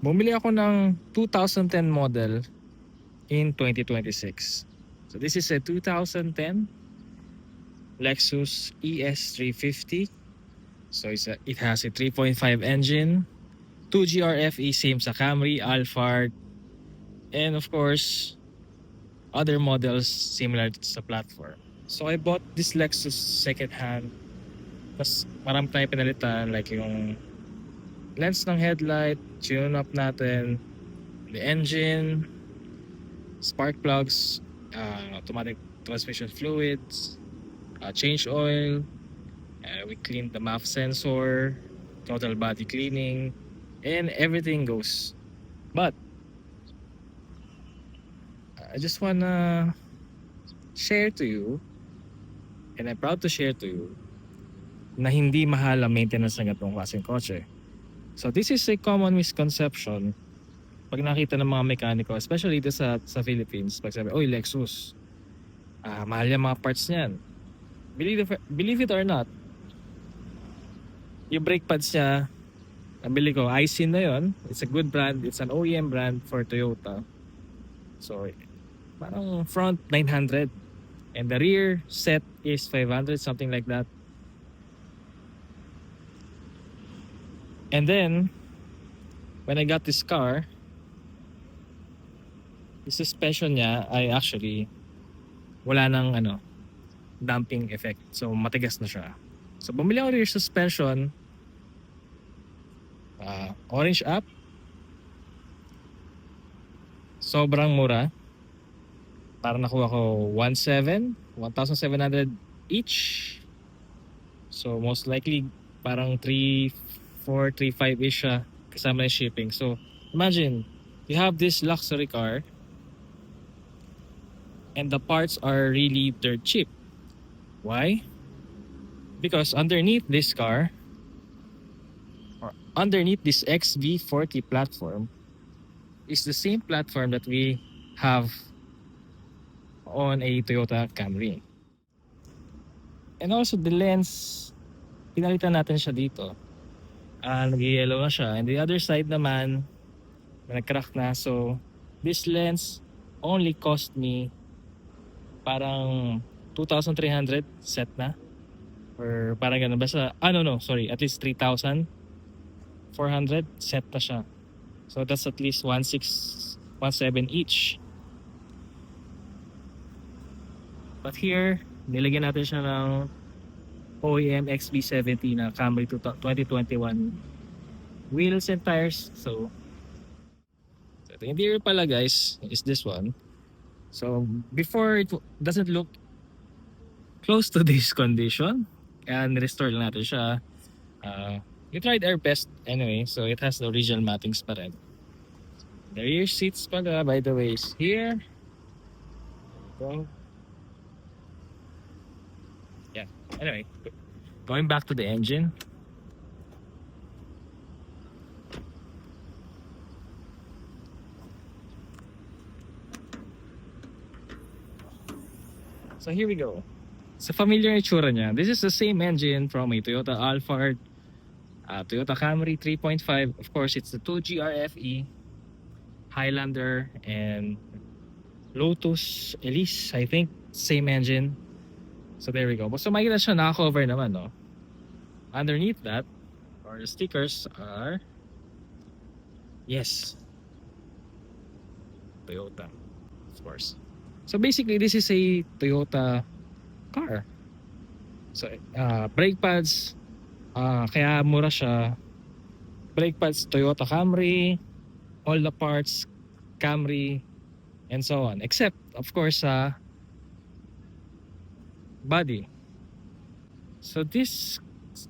Bumili ako ng 2010 model in 2026. So this is a 2010 Lexus ES350. So it has a 3.5 engine, 2GRFE, same sa Camry, Alphard, and of course other models similar sa platform. So I bought this Lexus second hand. Tapos marami tayong pinalitan, like yung lens ng headlight, tune up natin, the engine, spark plugs, automatic transmission fluids, change oil, we cleaned the MAF sensor, total body cleaning, and everything goes. But I just wanna share to you, and I'm proud to share to you, na hindi mahal ang maintenance ng ganitong klaseng kotse. So this is a common misconception pag nakita ng mga mekaniko, especially dito sa Philippines. Pag sabi, oy Lexus, mahal yung mga parts niyan. Believe it or not, yung brake pads niya, nabili ko, Aisin na yon. It's a good brand. It's an OEM brand for Toyota. So parang front 900 and the rear set is 500, something like that. And then when I got this car, the suspension niya ay actually wala nang damping effect. So matigas na siya. So bumili ako rear suspension, orange up. Sobrang mura. Parang nakuha ko 1,700 each. So most likely parang 3,400, 3,500 ish siya kasama ng shipping. So imagine, you have this luxury car and the parts are really dirt cheap. Why? Because underneath this car, or underneath this XV40 platform, is the same platform that we have on a Toyota Camry. And also the lens, pinalitan natin siya dito. Nag-yellow na siya. And the other side naman, nag-crack na. So this lens only cost me parang 2,300 set na. Or parang ganun. Basta, at least 3,400 set na siya. So that's at least 1,600, 1,700 each. But here, nilagyan natin siya ng OEM XB70 na Camry 2021 wheels and tires. So the interior pala guys is this one. So before, it doesn't look close to this condition, and restore lang natin siya. We tried our best anyway, so it has the original mattings pa rin. The rear seats pala, by the way, is here. So, yeah, anyway, going back to the engine. So here we go. Sa familiar itsura niya, this is the same engine from a Toyota Alphard, Toyota Camry 3.5. Of course, it's the 2GRFE, Highlander, and Lotus Elise, I think, same engine. So there we go. So makikita siya naka-cover naman, no? Underneath that, or the stickers are, yes, Toyota, of course. So basically, this is a Toyota car. So brake pads, kaya mura siya. Brake pads, Toyota Camry, all the parts Camry, and so on, except of course body. So this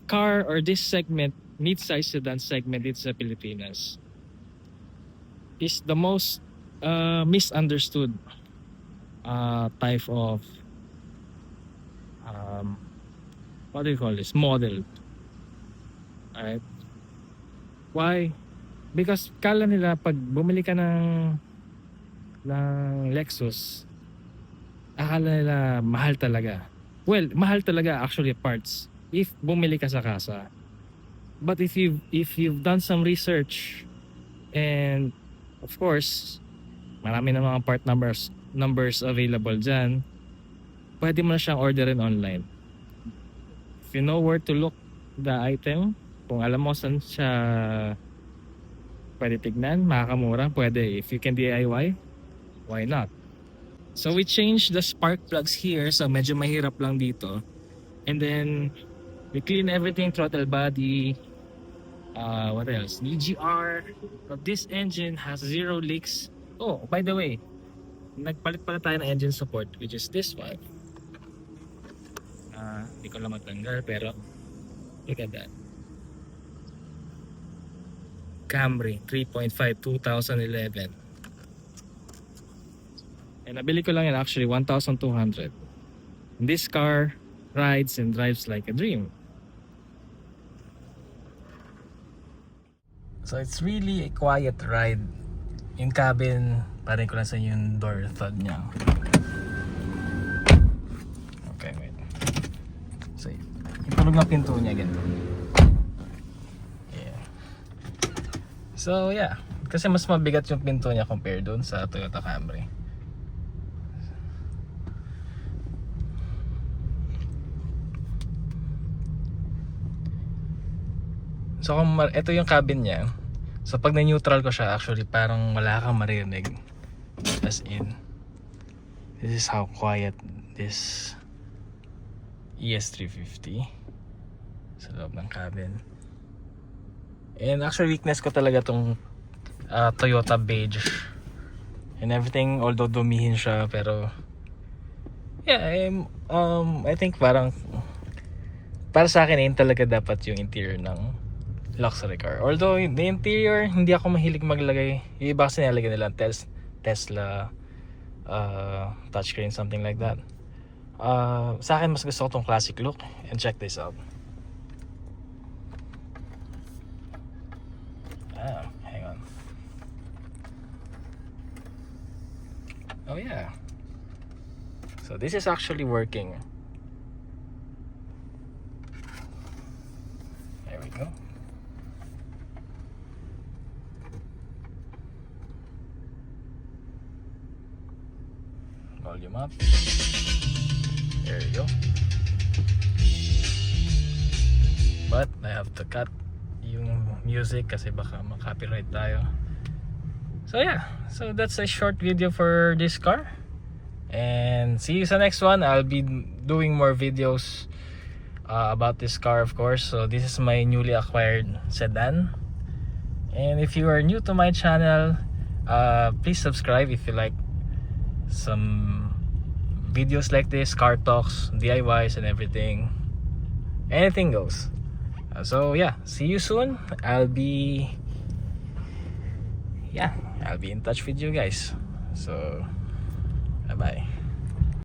car, or this segment, mid-size sedan segment dito sa Pilipinas, is the most misunderstood type of what do you call this, model. Alright, why? Because kala nila pag bumili ka ng Lexus, akala nila mahal talaga. Well, mahal talaga actually parts if bumili ka sa kasa. But if you've done some research, And of course, marami na mga part numbers available dyan. Pwede mo na siyang orderin online. If you know where to look the item, kung alam mo saan siya pwede tignan, makakamura, pwede. If you can DIY, why not? So we changed the spark plugs here, so medyo mahirap lang dito. And then we clean everything, throttle body, what else? EGR. So this engine has 0 leaks. Oh, by the way, nagpalit pala tayo ng engine support, which is this one. Hindi ko lang matanggal, pero look at that. Camry 3.5 2011. And nabili ko lang yan actually 1,200. This car rides and drives like a dream. So it's really a quiet ride. Yung cabin, parin ko lang sa yung door thud niya. Okay, wait. So, yung tulog ng pinto niya ganito. Yeah. So yeah, kasi mas mabigat yung pinto niya compared doon sa Toyota Camry. So kung ito yung cabin niya. So pag na-neutral ko siya, actually parang wala kang maririnig. As in, this is how quiet this ES350 sa loob ng cabin. And actually weakness ko talaga tong Toyota beige and everything, although dumihin siya, pero yeah, I think parang para sa akin yun talaga dapat yung interior ng luxury car. Although the interior, hindi ako mahilig maglagay. Yung iba kasi nilalagay nila Tesla touchscreen, something like that. Sa akin mas gusto ko tong classic look. And check this out. Hang on. Oh yeah. So this is actually working. There we go. Volume up. There you go. But I have to cut yung music kasi baka ma-copyright tayo. So yeah, so that's a short video for this car. And see you sa next one. I'll be doing more videos about this car, of course. So this is my newly acquired sedan. And if you are new to my channel, please subscribe if you like some videos like this, car talks, DIYs and everything. Anything goes. So yeah, see you soon. I'll be in touch with you guys. So bye bye.